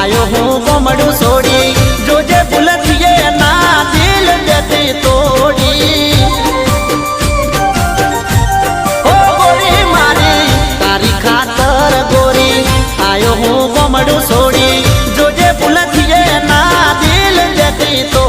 आयो हूँ गोमड़ू सोड़ी जोजे बुलतिए ना दिल देती तोड़ी ओ गोरी मारी तारी खातर गोरी आयो हूँ गोमड़ू सोड़ी जोजे बुलतिए ना दिल देती तो